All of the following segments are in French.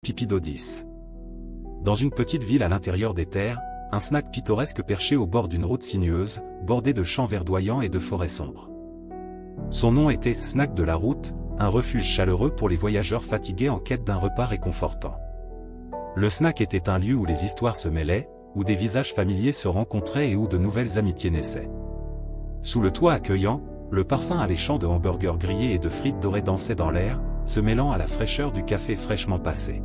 Pipidodis. Dans une petite ville à l'intérieur des terres, un snack pittoresque perché au bord d'une route sinueuse, bordée de champs verdoyants et de forêts sombres. Son nom était Snack de la route, un refuge chaleureux pour les voyageurs fatigués en quête d'un repas réconfortant. Le snack était un lieu où les histoires se mêlaient, où des visages familiers se rencontraient et où de nouvelles amitiés naissaient. Sous le toit accueillant, le parfum alléchant de hamburgers grillés et de frites dorées dansait dans l'air, se mêlant à la fraîcheur du café fraîchement passé.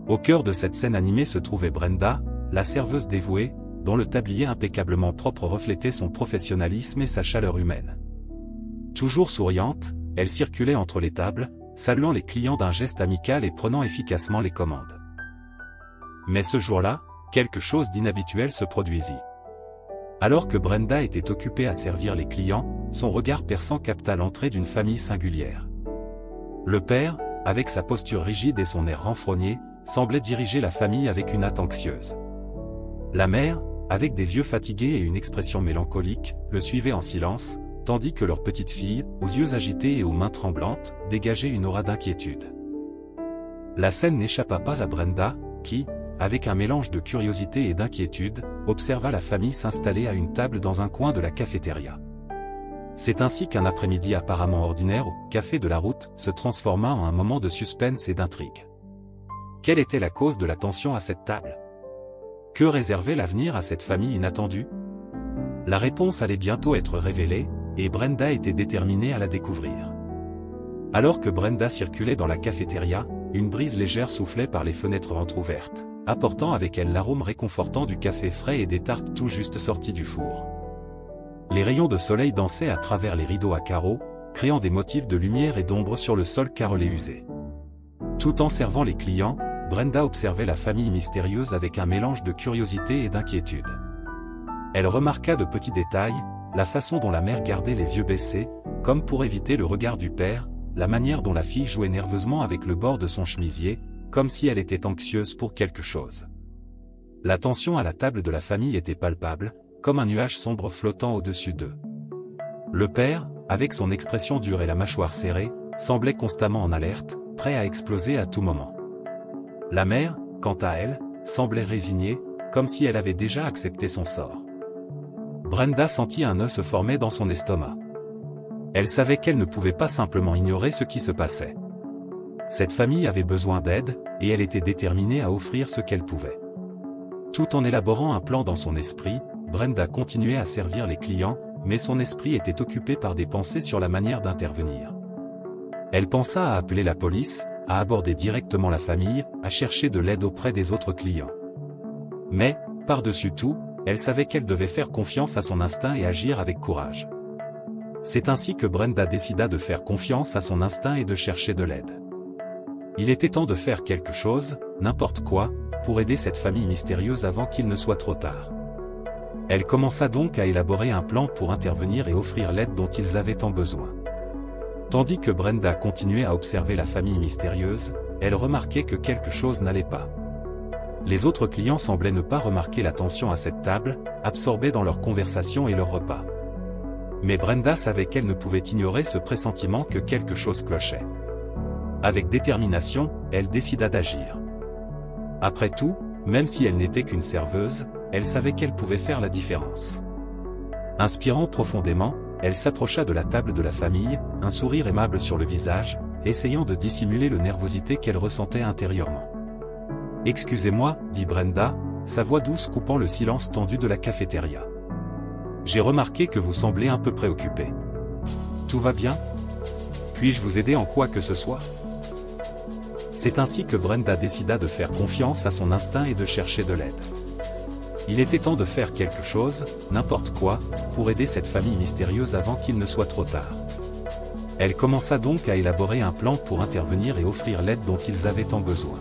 Au cœur de cette scène animée se trouvait Brenda, la serveuse dévouée, dont le tablier impeccablement propre reflétait son professionnalisme et sa chaleur humaine. Toujours souriante, elle circulait entre les tables, saluant les clients d'un geste amical et prenant efficacement les commandes. Mais ce jour-là, quelque chose d'inhabituel se produisit. Alors que Brenda était occupée à servir les clients, son regard perçant capta l'entrée d'une famille singulière. Le père, avec sa posture rigide et son air renfrogné, semblait diriger la famille avec une hâte anxieuse. La mère, avec des yeux fatigués et une expression mélancolique, le suivait en silence, tandis que leur petite fille, aux yeux agités et aux mains tremblantes, dégageait une aura d'inquiétude. La scène n'échappa pas à Brenda, qui, avec un mélange de curiosité et d'inquiétude, observa la famille s'installer à une table dans un coin de la cafétéria. C'est ainsi qu'un après-midi apparemment ordinaire au café de la route se transforma en un moment de suspense et d'intrigue. Quelle était la cause de la tension à cette table? Que réservait l'avenir à cette famille inattendue? La réponse allait bientôt être révélée, et Brenda était déterminée à la découvrir. Alors que Brenda circulait dans la cafétéria, une brise légère soufflait par les fenêtres entr'ouvertes, apportant avec elle l'arôme réconfortant du café frais et des tartes tout juste sorties du four. Les rayons de soleil dansaient à travers les rideaux à carreaux, créant des motifs de lumière et d'ombre sur le sol carrelé usé. Tout en servant les clients, Brenda observait la famille mystérieuse avec un mélange de curiosité et d'inquiétude. Elle remarqua de petits détails, la façon dont la mère gardait les yeux baissés, comme pour éviter le regard du père, la manière dont la fille jouait nerveusement avec le bord de son chemisier, comme si elle était anxieuse pour quelque chose. La tension à la table de la famille était palpable, comme un nuage sombre flottant au-dessus d'eux. Le père, avec son expression dure et la mâchoire serrée, semblait constamment en alerte, prêt à exploser à tout moment. La mère, quant à elle, semblait résignée, comme si elle avait déjà accepté son sort. Brenda sentit un nœud se former dans son estomac. Elle savait qu'elle ne pouvait pas simplement ignorer ce qui se passait. Cette famille avait besoin d'aide, et elle était déterminée à offrir ce qu'elle pouvait. Tout en élaborant un plan dans son esprit, Brenda continuait à servir les clients, mais son esprit était occupé par des pensées sur la manière d'intervenir. Elle pensa à appeler la police, à aborder directement la famille, à chercher de l'aide auprès des autres clients. Mais, par-dessus tout, elle savait qu'elle devait faire confiance à son instinct et agir avec courage. C'est ainsi que Brenda décida de faire confiance à son instinct et de chercher de l'aide. Il était temps de faire quelque chose, n'importe quoi, pour aider cette famille mystérieuse avant qu'il ne soit trop tard. Elle commença donc à élaborer un plan pour intervenir et offrir l'aide dont ils avaient tant besoin. Tandis que Brenda continuait à observer la famille mystérieuse, elle remarquait que quelque chose n'allait pas. Les autres clients semblaient ne pas remarquer la tension à cette table, absorbés dans leur conversation et leur repas. Mais Brenda savait qu'elle ne pouvait ignorer ce pressentiment que quelque chose clochait. Avec détermination, elle décida d'agir. Après tout, même si elle n'était qu'une serveuse, elle savait qu'elle pouvait faire la différence. Inspirant profondément, elle s'approcha de la table de la famille, un sourire aimable sur le visage, essayant de dissimuler la nervosité qu'elle ressentait intérieurement. « Excusez-moi, dit Brenda, sa voix douce coupant le silence tendu de la cafétéria. J'ai remarqué que vous semblez un peu préoccupé. Tout va bien? Puis-je vous aider en quoi que ce soit? » C'est ainsi que Brenda décida de faire confiance à son instinct et de chercher de l'aide. Il était temps de faire quelque chose, n'importe quoi, pour aider cette famille mystérieuse avant qu'il ne soit trop tard. Elle commença donc à élaborer un plan pour intervenir et offrir l'aide dont ils avaient tant besoin.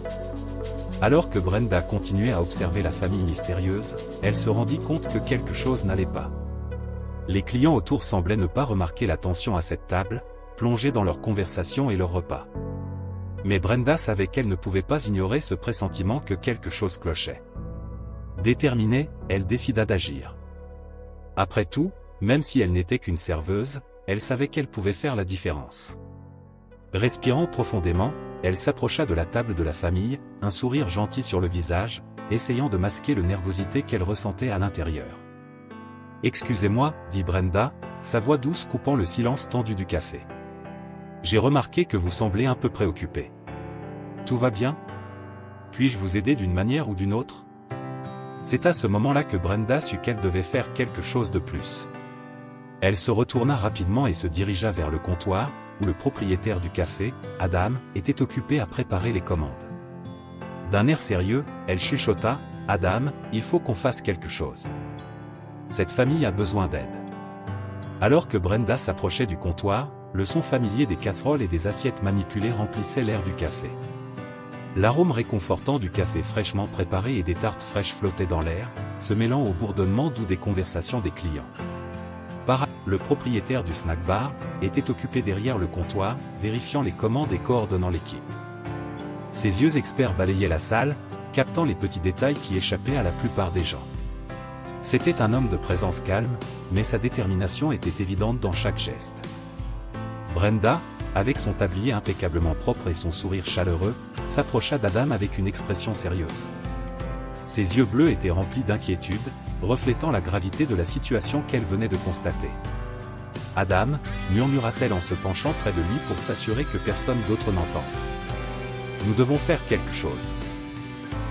Alors que Brenda continuait à observer la famille mystérieuse, elle se rendit compte que quelque chose n'allait pas. Les clients autour semblaient ne pas remarquer la tension à cette table, plongés dans leur conversation et leur repas. Mais Brenda savait qu'elle ne pouvait pas ignorer ce pressentiment que quelque chose clochait. Déterminée, elle décida d'agir. Après tout, même si elle n'était qu'une serveuse, elle savait qu'elle pouvait faire la différence. Respirant profondément, elle s'approcha de la table de la famille, un sourire gentil sur le visage, essayant de masquer la nervosité qu'elle ressentait à l'intérieur. « Excusez-moi, dit Brenda, sa voix douce coupant le silence tendu du café. « J'ai remarqué que vous semblez un peu préoccupé. Tout va bien? Puis-je vous aider d'une manière ou d'une autre ?» C'est à ce moment-là que Brenda sut qu'elle devait faire quelque chose de plus. Elle se retourna rapidement et se dirigea vers le comptoir, où le propriétaire du café, Adam, était occupé à préparer les commandes. D'un air sérieux, elle chuchota, « Adam, il faut qu'on fasse quelque chose. Cette famille a besoin d'aide. » Alors que Brenda s'approchait du comptoir, le son familier des casseroles et des assiettes manipulées remplissait l'air du café. L'arôme réconfortant du café fraîchement préparé et des tartes fraîches flottaient dans l'air, se mêlant au bourdonnement doux des conversations des clients. Le propriétaire du snack bar était occupé derrière le comptoir, vérifiant les commandes et coordonnant l'équipe. Ses yeux experts balayaient la salle, captant les petits détails qui échappaient à la plupart des gens. C'était un homme de présence calme, mais sa détermination était évidente dans chaque geste. Brenda, avec son tablier impeccablement propre et son sourire chaleureux, s'approcha d'Adam avec une expression sérieuse. Ses yeux bleus étaient remplis d'inquiétude, reflétant la gravité de la situation qu'elle venait de constater. « Adam » murmura-t-elle en se penchant près de lui pour s'assurer que personne d'autre n'entend. « Nous devons faire quelque chose.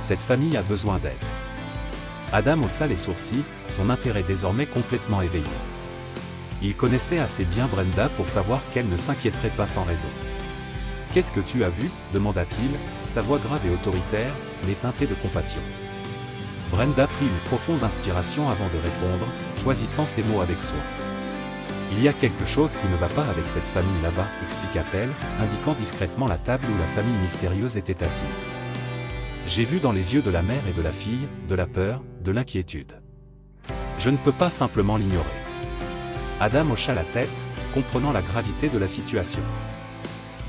Cette famille a besoin d'aide. » Adam haussa les sourcils, son intérêt désormais complètement éveillé. Il connaissait assez bien Brenda pour savoir qu'elle ne s'inquiéterait pas sans raison. « Qu'est-ce que tu as vu » demanda-t-il, sa voix grave et autoritaire, mais teintée de compassion. Brenda prit une profonde inspiration avant de répondre, choisissant ses mots avec soin. « Il y a quelque chose qui ne va pas avec cette famille là-bas, » expliqua-t-elle, indiquant discrètement la table où la famille mystérieuse était assise. « J'ai vu dans les yeux de la mère et de la fille, de la peur, de l'inquiétude. Je ne peux pas simplement l'ignorer. » Adam hocha la tête, comprenant la gravité de la situation.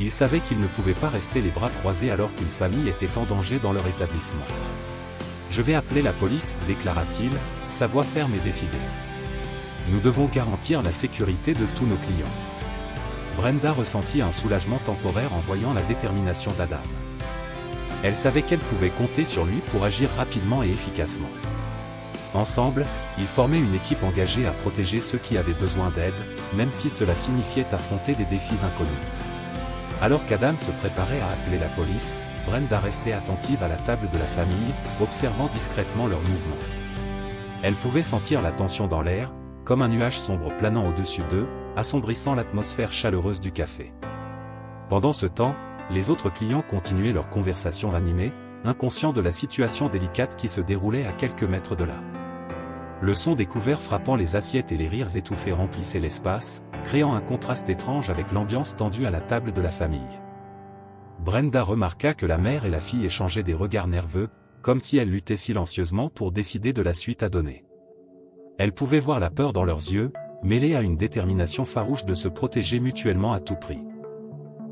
Il savait qu'il ne pouvait pas rester les bras croisés alors qu'une famille était en danger dans leur établissement. « Je vais appeler la police, » déclara-t-il, sa voix ferme et décidée. « Nous devons garantir la sécurité de tous nos clients. » Brenda ressentit un soulagement temporaire en voyant la détermination d'Adam. Elle savait qu'elle pouvait compter sur lui pour agir rapidement et efficacement. Ensemble, ils formaient une équipe engagée à protéger ceux qui avaient besoin d'aide, même si cela signifiait affronter des défis inconnus. Alors qu'Adam se préparait à appeler la police, Brenda restait attentive à la table de la famille, observant discrètement leurs mouvements. Elle pouvait sentir la tension dans l'air, comme un nuage sombre planant au-dessus d'eux, assombrissant l'atmosphère chaleureuse du café. Pendant ce temps, les autres clients continuaient leur conversation animée, inconscients de la situation délicate qui se déroulait à quelques mètres de là. Le son des couverts frappant les assiettes et les rires étouffés remplissait l'espace, créant un contraste étrange avec l'ambiance tendue à la table de la famille. Brenda remarqua que la mère et la fille échangeaient des regards nerveux, comme si elles luttaient silencieusement pour décider de la suite à donner. Elle pouvait voir la peur dans leurs yeux, mêlée à une détermination farouche de se protéger mutuellement à tout prix.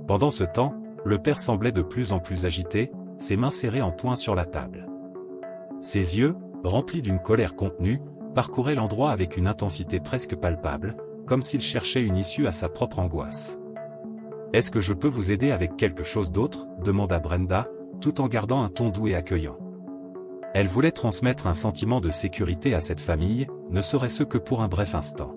Pendant ce temps, le père semblait de plus en plus agité, ses mains serrées en poing sur la table. Ses yeux, remplis d'une colère contenue, parcouraient l'endroit avec une intensité presque palpable, comme s'il cherchait une issue à sa propre angoisse. « Est-ce que je peux vous aider avec quelque chose d'autre » demanda Brenda, tout en gardant un ton doux et accueillant. Elle voulait transmettre un sentiment de sécurité à cette famille, ne serait-ce que pour un bref instant.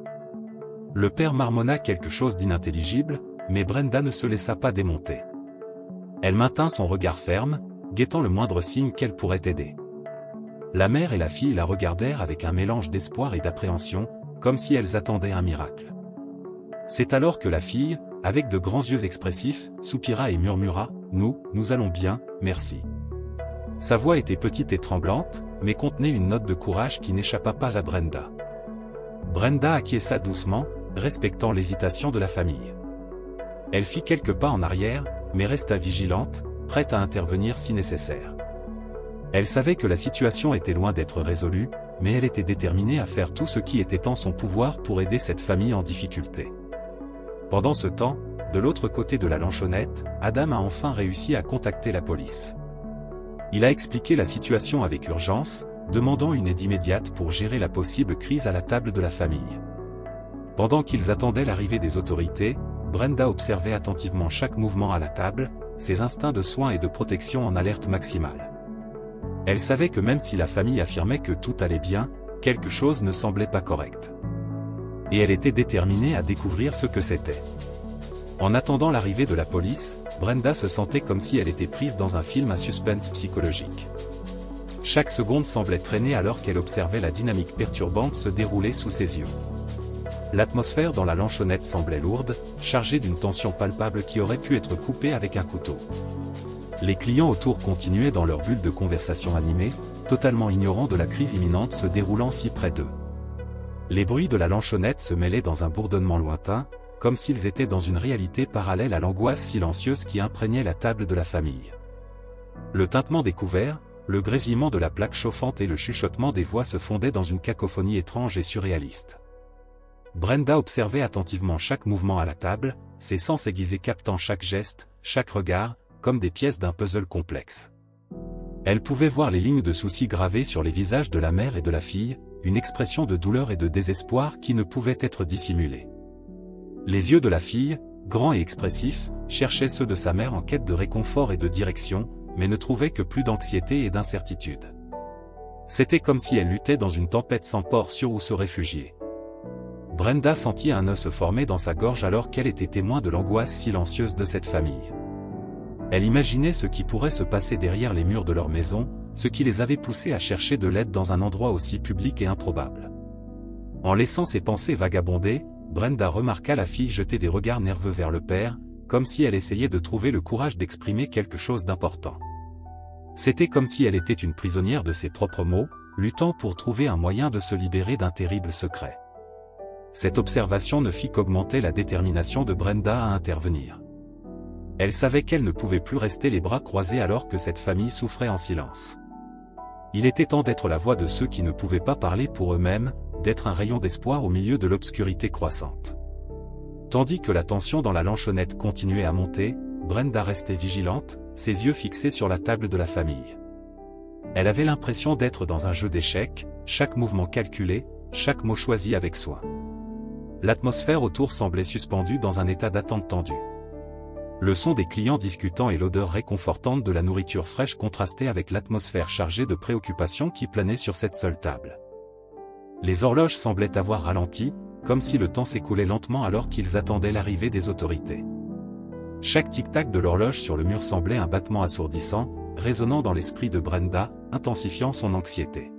Le père marmonna quelque chose d'inintelligible, mais Brenda ne se laissa pas démonter. Elle maintint son regard ferme, guettant le moindre signe qu'elle pourrait aider. La mère et la fille la regardèrent avec un mélange d'espoir et d'appréhension, comme si elles attendaient un miracle. C'est alors que la fille, avec de grands yeux expressifs, soupira et murmura « Nous allons bien, merci ». Sa voix était petite et tremblante, mais contenait une note de courage qui n'échappa pas à Brenda. Brenda acquiesça doucement, respectant l'hésitation de la famille. Elle fit quelques pas en arrière, mais resta vigilante, prête à intervenir si nécessaire. Elle savait que la situation était loin d'être résolue, mais elle était déterminée à faire tout ce qui était en son pouvoir pour aider cette famille en difficulté. Pendant ce temps, de l'autre côté de la lanchonnette, Adam a enfin réussi à contacter la police. Il a expliqué la situation avec urgence, demandant une aide immédiate pour gérer la possible crise à la table de la famille. Pendant qu'ils attendaient l'arrivée des autorités, Brenda observait attentivement chaque mouvement à la table, ses instincts de soins et de protection en alerte maximale. Elle savait que même si la famille affirmait que tout allait bien, quelque chose ne semblait pas correct. Et elle était déterminée à découvrir ce que c'était. En attendant l'arrivée de la police, Brenda se sentait comme si elle était prise dans un film à suspense psychologique. Chaque seconde semblait traîner alors qu'elle observait la dynamique perturbante se dérouler sous ses yeux. L'atmosphère dans la lanchonnette semblait lourde, chargée d'une tension palpable qui aurait pu être coupée avec un couteau. Les clients autour continuaient dans leur bulle de conversation animée, totalement ignorants de la crise imminente se déroulant si près d'eux. Les bruits de la lanchonnette se mêlaient dans un bourdonnement lointain, comme s'ils étaient dans une réalité parallèle à l'angoisse silencieuse qui imprégnait la table de la famille. Le tintement des couverts, le grésillement de la plaque chauffante et le chuchotement des voix se fondaient dans une cacophonie étrange et surréaliste. Brenda observait attentivement chaque mouvement à la table, ses sens aiguisés captant chaque geste, chaque regard, comme des pièces d'un puzzle complexe. Elle pouvait voir les lignes de soucis gravées sur les visages de la mère et de la fille, une expression de douleur et de désespoir qui ne pouvait être dissimulée. Les yeux de la fille, grands et expressifs, cherchaient ceux de sa mère en quête de réconfort et de direction, mais ne trouvaient que plus d'anxiété et d'incertitude. C'était comme si elle luttait dans une tempête sans port sûr où se réfugier. Brenda sentit un nœud se former dans sa gorge alors qu'elle était témoin de l'angoisse silencieuse de cette famille. Elle imaginait ce qui pourrait se passer derrière les murs de leur maison, ce qui les avait poussés à chercher de l'aide dans un endroit aussi public et improbable. En laissant ses pensées vagabonder, Brenda remarqua la fille jeter des regards nerveux vers le père, comme si elle essayait de trouver le courage d'exprimer quelque chose d'important. C'était comme si elle était une prisonnière de ses propres mots, luttant pour trouver un moyen de se libérer d'un terrible secret. Cette observation ne fit qu'augmenter la détermination de Brenda à intervenir. Elle savait qu'elle ne pouvait plus rester les bras croisés alors que cette famille souffrait en silence. Il était temps d'être la voix de ceux qui ne pouvaient pas parler pour eux-mêmes, d'être un rayon d'espoir au milieu de l'obscurité croissante. Tandis que la tension dans la lanchonnette continuait à monter, Brenda restait vigilante, ses yeux fixés sur la table de la famille. Elle avait l'impression d'être dans un jeu d'échecs, chaque mouvement calculé, chaque mot choisi avec soin. L'atmosphère autour semblait suspendue dans un état d'attente tendue. Le son des clients discutant et l'odeur réconfortante de la nourriture fraîche contrastaient avec l'atmosphère chargée de préoccupations qui planait sur cette seule table. Les horloges semblaient avoir ralenti, comme si le temps s'écoulait lentement alors qu'ils attendaient l'arrivée des autorités. Chaque tic-tac de l'horloge sur le mur semblait un battement assourdissant, résonnant dans l'esprit de Brenda, intensifiant son anxiété.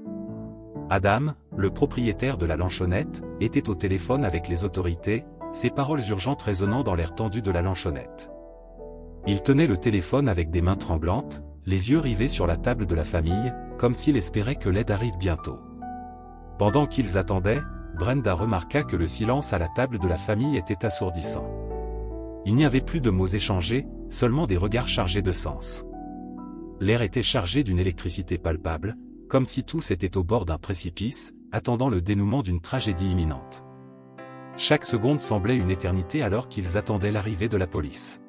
Adam, le propriétaire de la lanchonnette, était au téléphone avec les autorités, ses paroles urgentes résonnant dans l'air tendu de la lanchonnette. Il tenait le téléphone avec des mains tremblantes, les yeux rivés sur la table de la famille, comme s'il espérait que l'aide arrive bientôt. Pendant qu'ils attendaient, Brenda remarqua que le silence à la table de la famille était assourdissant. Il n'y avait plus de mots échangés, seulement des regards chargés de sens. L'air était chargé d'une électricité palpable, comme si tous étaient au bord d'un précipice, attendant le dénouement d'une tragédie imminente. Chaque seconde semblait une éternité alors qu'ils attendaient l'arrivée de la police.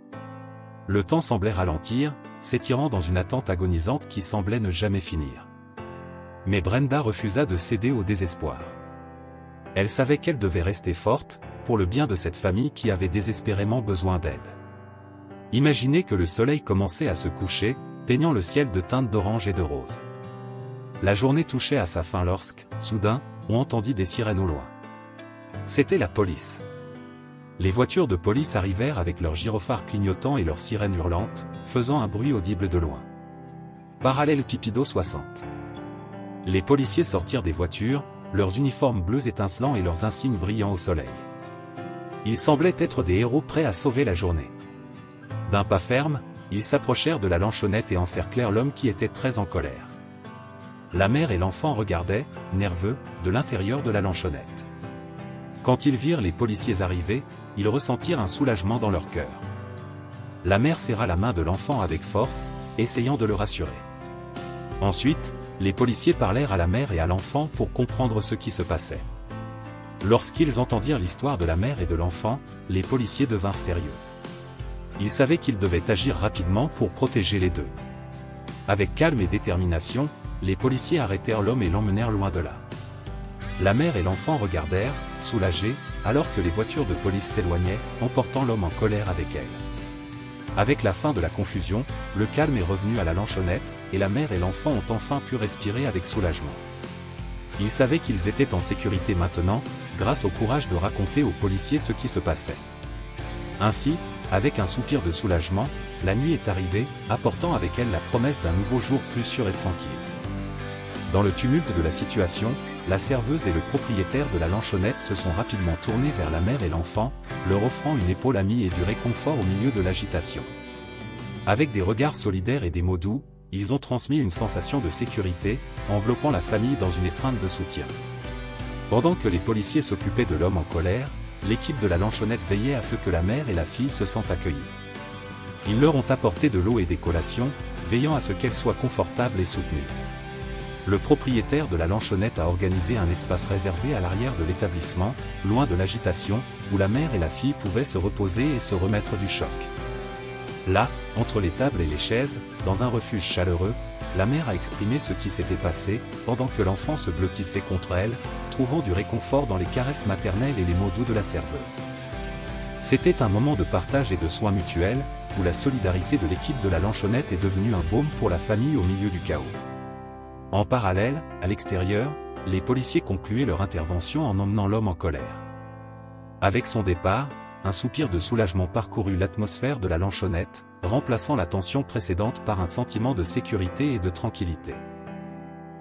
Le temps semblait ralentir, s'étirant dans une attente agonisante qui semblait ne jamais finir. Mais Brenda refusa de céder au désespoir. Elle savait qu'elle devait rester forte, pour le bien de cette famille qui avait désespérément besoin d'aide. Imaginez que le soleil commençait à se coucher, peignant le ciel de teintes d'orange et de rose. La journée touchait à sa fin lorsque, soudain, on entendit des sirènes au loin. C'était la police. Les voitures de police arrivèrent avec leurs gyrophares clignotants et leurs sirènes hurlantes, faisant un bruit audible de loin. Parallélépipédo 60. Les policiers sortirent des voitures, leurs uniformes bleus étincelants et leurs insignes brillant au soleil. Ils semblaient être des héros prêts à sauver la journée. D'un pas ferme, ils s'approchèrent de la lanchonnette et encerclèrent l'homme qui était très en colère. La mère et l'enfant regardaient, nerveux, de l'intérieur de la lanchonnette. Quand ils virent les policiers arriver, ils ressentirent un soulagement dans leur cœur. La mère serra la main de l'enfant avec force, essayant de le rassurer. Ensuite, les policiers parlèrent à la mère et à l'enfant pour comprendre ce qui se passait. Lorsqu'ils entendirent l'histoire de la mère et de l'enfant, les policiers devinrent sérieux. Ils savaient qu'ils devaient agir rapidement pour protéger les deux. Avec calme et détermination, les policiers arrêtèrent l'homme et l'emmenèrent loin de là. La mère et l'enfant regardèrent, soulagés, alors que les voitures de police s'éloignaient, emportant l'homme en colère avec elles. Avec la fin de la confusion, le calme est revenu à la Lanchonette, et la mère et l'enfant ont enfin pu respirer avec soulagement. Ils savaient qu'ils étaient en sécurité maintenant, grâce au courage de raconter aux policiers ce qui se passait. Ainsi, avec un soupir de soulagement, la nuit est arrivée, apportant avec elle la promesse d'un nouveau jour plus sûr et tranquille. Dans le tumulte de la situation, la serveuse et le propriétaire de la Lanchonette se sont rapidement tournés vers la mère et l'enfant, leur offrant une épaule amie et du réconfort au milieu de l'agitation. Avec des regards solidaires et des mots doux, ils ont transmis une sensation de sécurité, enveloppant la famille dans une étreinte de soutien. Pendant que les policiers s'occupaient de l'homme en colère, l'équipe de la Lanchonette veillait à ce que la mère et la fille se sentent accueillies. Ils leur ont apporté de l'eau et des collations, veillant à ce qu'elles soient confortables et soutenues. Le propriétaire de la Lanchonette a organisé un espace réservé à l'arrière de l'établissement, loin de l'agitation, où la mère et la fille pouvaient se reposer et se remettre du choc. Là, entre les tables et les chaises, dans un refuge chaleureux, la mère a exprimé ce qui s'était passé, pendant que l'enfant se blottissait contre elle, trouvant du réconfort dans les caresses maternelles et les mots doux de la serveuse. C'était un moment de partage et de soins mutuels, où la solidarité de l'équipe de la Lanchonette est devenue un baume pour la famille au milieu du chaos. En parallèle, à l'extérieur, les policiers concluaient leur intervention en emmenant l'homme en colère. Avec son départ, un soupir de soulagement parcourut l'atmosphère de la Lanchonette, remplaçant la tension précédente par un sentiment de sécurité et de tranquillité.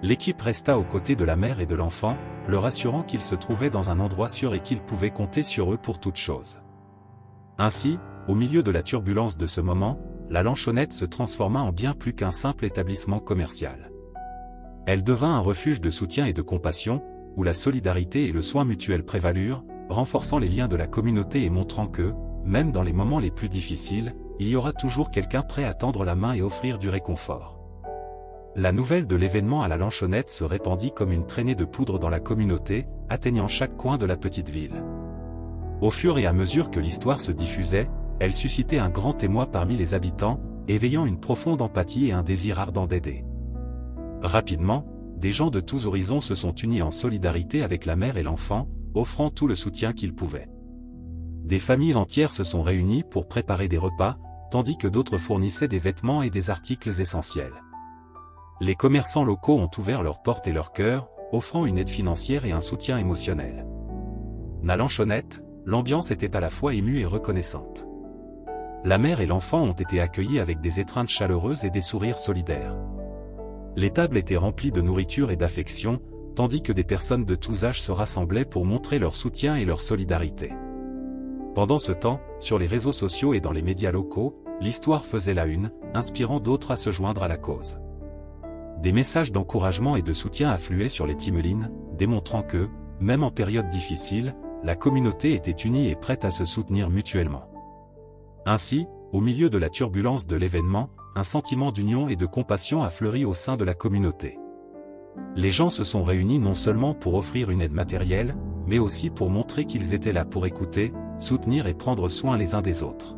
L'équipe resta aux côtés de la mère et de l'enfant, leur assurant qu'ils se trouvaient dans un endroit sûr et qu'ils pouvaient compter sur eux pour toute chose. Ainsi, au milieu de la turbulence de ce moment, la Lanchonette se transforma en bien plus qu'un simple établissement commercial. Elle devint un refuge de soutien et de compassion, où la solidarité et le soin mutuel prévalurent, renforçant les liens de la communauté et montrant que, même dans les moments les plus difficiles, il y aura toujours quelqu'un prêt à tendre la main et offrir du réconfort. La nouvelle de l'événement à la Lanchonette se répandit comme une traînée de poudre dans la communauté, atteignant chaque coin de la petite ville. Au fur et à mesure que l'histoire se diffusait, elle suscitait un grand émoi parmi les habitants, éveillant une profonde empathie et un désir ardent d'aider. Rapidement, des gens de tous horizons se sont unis en solidarité avec la mère et l'enfant, offrant tout le soutien qu'ils pouvaient. Des familles entières se sont réunies pour préparer des repas, tandis que d'autres fournissaient des vêtements et des articles essentiels. Les commerçants locaux ont ouvert leurs portes et leurs cœurs, offrant une aide financière et un soutien émotionnel. À Lanchonette, l'ambiance était à la fois émue et reconnaissante. La mère et l'enfant ont été accueillis avec des étreintes chaleureuses et des sourires solidaires. Les tables étaient remplies de nourriture et d'affection, tandis que des personnes de tous âges se rassemblaient pour montrer leur soutien et leur solidarité. Pendant ce temps, sur les réseaux sociaux et dans les médias locaux, l'histoire faisait la une, inspirant d'autres à se joindre à la cause. Des messages d'encouragement et de soutien affluaient sur les timelines, démontrant que, même en période difficile, la communauté était unie et prête à se soutenir mutuellement. Ainsi, au milieu de la turbulence de l'événement, un sentiment d'union et de compassion a fleuri au sein de la communauté. Les gens se sont réunis non seulement pour offrir une aide matérielle, mais aussi pour montrer qu'ils étaient là pour écouter, soutenir et prendre soin les uns des autres.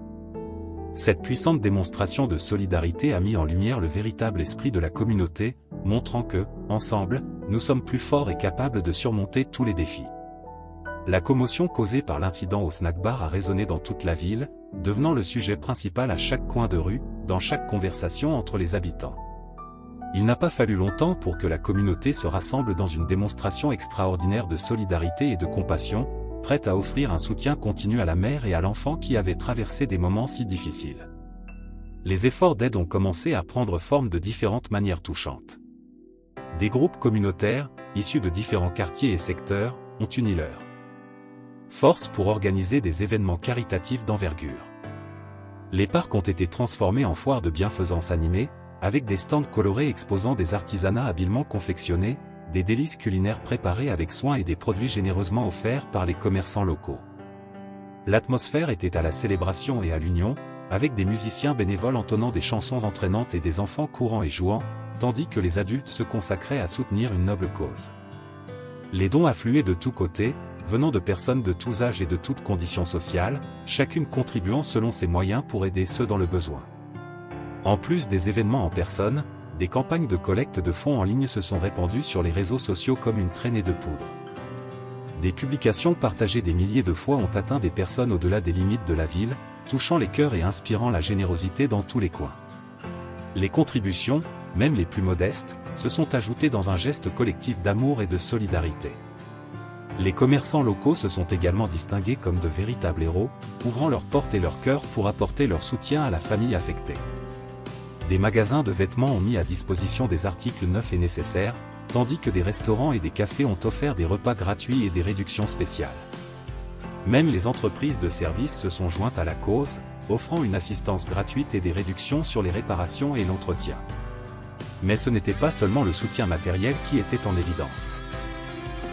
Cette puissante démonstration de solidarité a mis en lumière le véritable esprit de la communauté, montrant que, ensemble, nous sommes plus forts et capables de surmonter tous les défis. La commotion causée par l'incident au snack-bar a résonné dans toute la ville, devenant le sujet principal à chaque coin de rue, dans chaque conversation entre les habitants. Il n'a pas fallu longtemps pour que la communauté se rassemble dans une démonstration extraordinaire de solidarité et de compassion, prête à offrir un soutien continu à la mère et à l'enfant qui avaient traversé des moments si difficiles. Les efforts d'aide ont commencé à prendre forme de différentes manières touchantes. Des groupes communautaires, issus de différents quartiers et secteurs, ont uni leurs forces pour organiser des événements caritatifs d'envergure. Les parcs ont été transformés en foires de bienfaisance animées, avec des stands colorés exposant des artisanats habilement confectionnés, des délices culinaires préparées avec soin et des produits généreusement offerts par les commerçants locaux. L'atmosphère était à la célébration et à l'union, avec des musiciens bénévoles entonnant des chansons entraînantes et des enfants courant et jouant, tandis que les adultes se consacraient à soutenir une noble cause. Les dons affluaient de tous côtés, venant de personnes de tous âges et de toutes conditions sociales, chacune contribuant selon ses moyens pour aider ceux dans le besoin. En plus des événements en personne, des campagnes de collecte de fonds en ligne se sont répandues sur les réseaux sociaux comme une traînée de poudre. Des publications partagées des milliers de fois ont atteint des personnes au-delà des limites de la ville, touchant les cœurs et inspirant la générosité dans tous les coins. Les contributions, même les plus modestes, se sont ajoutées dans un geste collectif d'amour et de solidarité. Les commerçants locaux se sont également distingués comme de véritables héros, ouvrant leurs portes et leurs cœurs pour apporter leur soutien à la famille affectée. Des magasins de vêtements ont mis à disposition des articles neufs et nécessaires, tandis que des restaurants et des cafés ont offert des repas gratuits et des réductions spéciales. Même les entreprises de services se sont jointes à la cause, offrant une assistance gratuite et des réductions sur les réparations et l'entretien. Mais ce n'était pas seulement le soutien matériel qui était en évidence.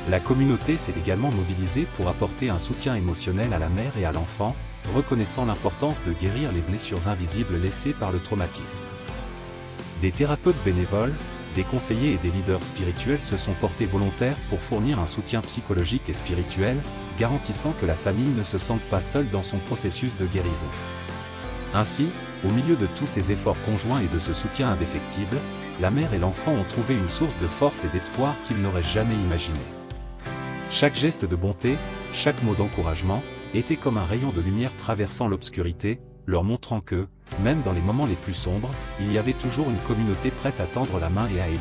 La communauté s'est également mobilisée pour apporter un soutien émotionnel à la mère et à l'enfant, reconnaissant l'importance de guérir les blessures invisibles laissées par le traumatisme. Des thérapeutes bénévoles, des conseillers et des leaders spirituels se sont portés volontaires pour fournir un soutien psychologique et spirituel, garantissant que la famille ne se sente pas seule dans son processus de guérison. Ainsi, au milieu de tous ces efforts conjoints et de ce soutien indéfectible, la mère et l'enfant ont trouvé une source de force et d'espoir qu'ils n'auraient jamais imaginée. Chaque geste de bonté, chaque mot d'encouragement, était comme un rayon de lumière traversant l'obscurité, leur montrant que, même dans les moments les plus sombres, il y avait toujours une communauté prête à tendre la main et à aider.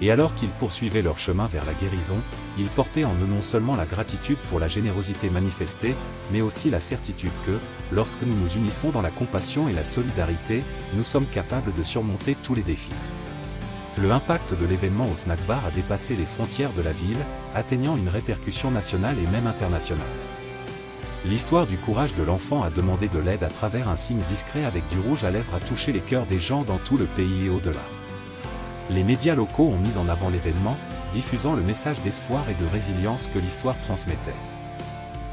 Et alors qu'ils poursuivaient leur chemin vers la guérison, ils portaient en eux non seulement la gratitude pour la générosité manifestée, mais aussi la certitude que, lorsque nous nous unissons dans la compassion et la solidarité, nous sommes capables de surmonter tous les défis. Le impact de l'événement au snack bar a dépassé les frontières de la ville, atteignant une répercussion nationale et même internationale. L'histoire du courage de l'enfant à demander de l'aide à travers un signe discret avec du rouge à lèvres a touché les cœurs des gens dans tout le pays et au-delà. Les médias locaux ont mis en avant l'événement, diffusant le message d'espoir et de résilience que l'histoire transmettait.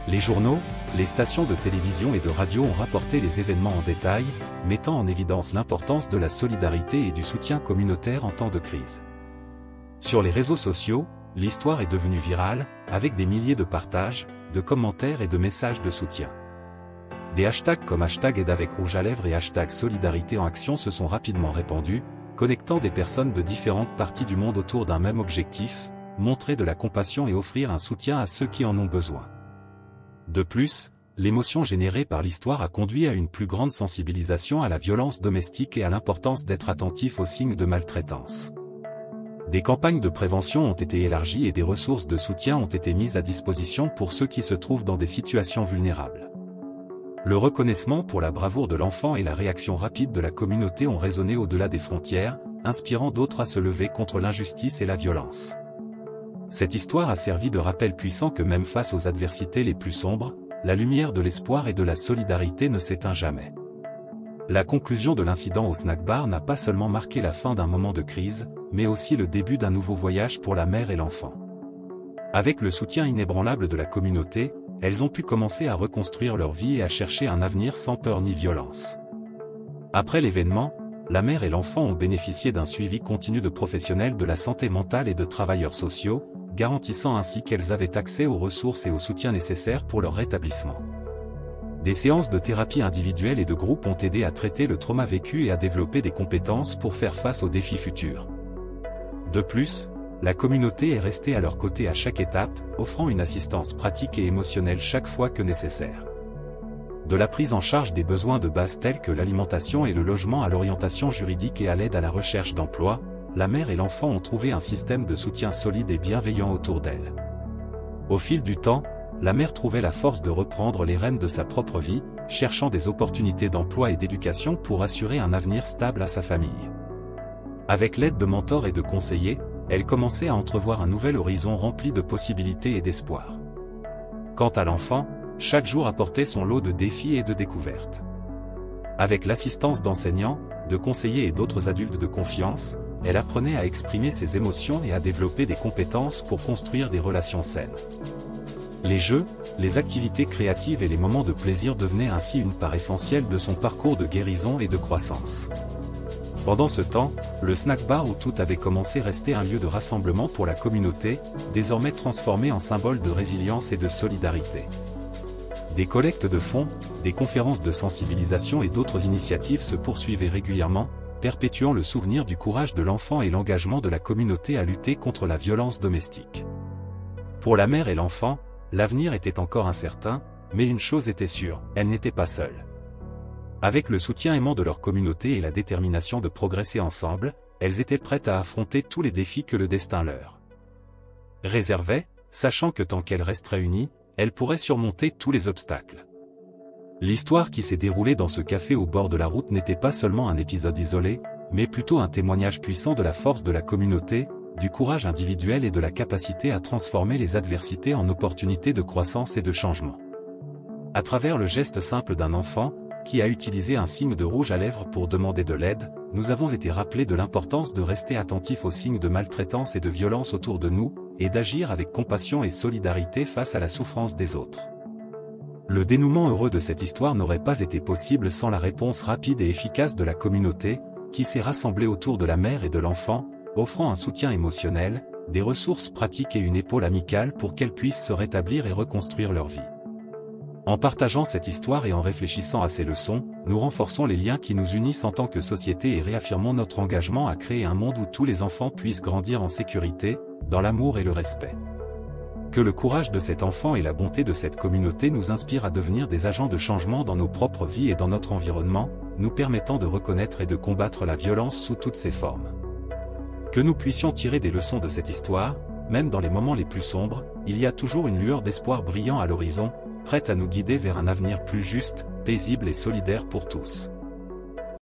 Les journaux, les stations de télévision et de radio ont rapporté les événements en détail, mettant en évidence l'importance de la solidarité et du soutien communautaire en temps de crise. Sur les réseaux sociaux, l'histoire est devenue virale, avec des milliers de partages, de commentaires et de messages de soutien. Des hashtags comme #AidAvecRougeAlèvres et #Solidarité en action se sont rapidement répandus, connectant des personnes de différentes parties du monde autour d'un même objectif, montrer de la compassion et offrir un soutien à ceux qui en ont besoin. De plus, l'émotion générée par l'histoire a conduit à une plus grande sensibilisation à la violence domestique et à l'importance d'être attentif aux signes de maltraitance. Des campagnes de prévention ont été élargies et des ressources de soutien ont été mises à disposition pour ceux qui se trouvent dans des situations vulnérables. Le reconnaissement pour la bravoure de l'enfant et la réaction rapide de la communauté ont résonné au-delà des frontières, inspirant d'autres à se lever contre l'injustice et la violence. Cette histoire a servi de rappel puissant que même face aux adversités les plus sombres, la lumière de l'espoir et de la solidarité ne s'éteint jamais. La conclusion de l'incident au snack bar n'a pas seulement marqué la fin d'un moment de crise, mais aussi le début d'un nouveau voyage pour la mère et l'enfant. Avec le soutien inébranlable de la communauté, elles ont pu commencer à reconstruire leur vie et à chercher un avenir sans peur ni violence. Après l'événement, la mère et l'enfant ont bénéficié d'un suivi continu de professionnels de la santé mentale et de travailleurs sociaux, garantissant ainsi qu'elles avaient accès aux ressources et au soutien nécessaires pour leur rétablissement. Des séances de thérapie individuelle et de groupe ont aidé à traiter le trauma vécu et à développer des compétences pour faire face aux défis futurs. De plus, la communauté est restée à leur côté à chaque étape, offrant une assistance pratique et émotionnelle chaque fois que nécessaire. De la prise en charge des besoins de base tels que l'alimentation et le logement à l'orientation juridique et à l'aide à la recherche d'emploi, la mère et l'enfant ont trouvé un système de soutien solide et bienveillant autour d'elle. Au fil du temps, la mère trouvait la force de reprendre les rênes de sa propre vie, cherchant des opportunités d'emploi et d'éducation pour assurer un avenir stable à sa famille. Avec l'aide de mentors et de conseillers, elle commençait à entrevoir un nouvel horizon rempli de possibilités et d'espoir. Quant à l'enfant, chaque jour apportait son lot de défis et de découvertes. Avec l'assistance d'enseignants, de conseillers et d'autres adultes de confiance, elle apprenait à exprimer ses émotions et à développer des compétences pour construire des relations saines. Les jeux, les activités créatives et les moments de plaisir devenaient ainsi une part essentielle de son parcours de guérison et de croissance. Pendant ce temps, le snack bar où tout avait commencé restait un lieu de rassemblement pour la communauté, désormais transformé en symbole de résilience et de solidarité. Des collectes de fonds, des conférences de sensibilisation et d'autres initiatives se poursuivaient régulièrement, perpétuant le souvenir du courage de l'enfant et l'engagement de la communauté à lutter contre la violence domestique. Pour la mère et l'enfant, l'avenir était encore incertain, mais une chose était sûre, elles n'étaient pas seules. Avec le soutien aimant de leur communauté et la détermination de progresser ensemble, elles étaient prêtes à affronter tous les défis que le destin leur réservait, sachant que tant qu'elles resteraient unies, elles pourraient surmonter tous les obstacles. L'histoire qui s'est déroulée dans ce café au bord de la route n'était pas seulement un épisode isolé, mais plutôt un témoignage puissant de la force de la communauté, du courage individuel et de la capacité à transformer les adversités en opportunités de croissance et de changement. À travers le geste simple d'un enfant, qui a utilisé un signe de rouge à lèvres pour demander de l'aide, nous avons été rappelés de l'importance de rester attentifs aux signes de maltraitance et de violence autour de nous, et d'agir avec compassion et solidarité face à la souffrance des autres. Le dénouement heureux de cette histoire n'aurait pas été possible sans la réponse rapide et efficace de la communauté, qui s'est rassemblée autour de la mère et de l'enfant, offrant un soutien émotionnel, des ressources pratiques et une épaule amicale pour qu'elles puissent se rétablir et reconstruire leur vie. En partageant cette histoire et en réfléchissant à ces leçons, nous renforçons les liens qui nous unissent en tant que société et réaffirmons notre engagement à créer un monde où tous les enfants puissent grandir en sécurité, dans l'amour et le respect. Que le courage de cet enfant et la bonté de cette communauté nous inspirent à devenir des agents de changement dans nos propres vies et dans notre environnement, nous permettant de reconnaître et de combattre la violence sous toutes ses formes. Que nous puissions tirer des leçons de cette histoire, même dans les moments les plus sombres, il y a toujours une lueur d'espoir brillant à l'horizon, prête à nous guider vers un avenir plus juste, paisible et solidaire pour tous.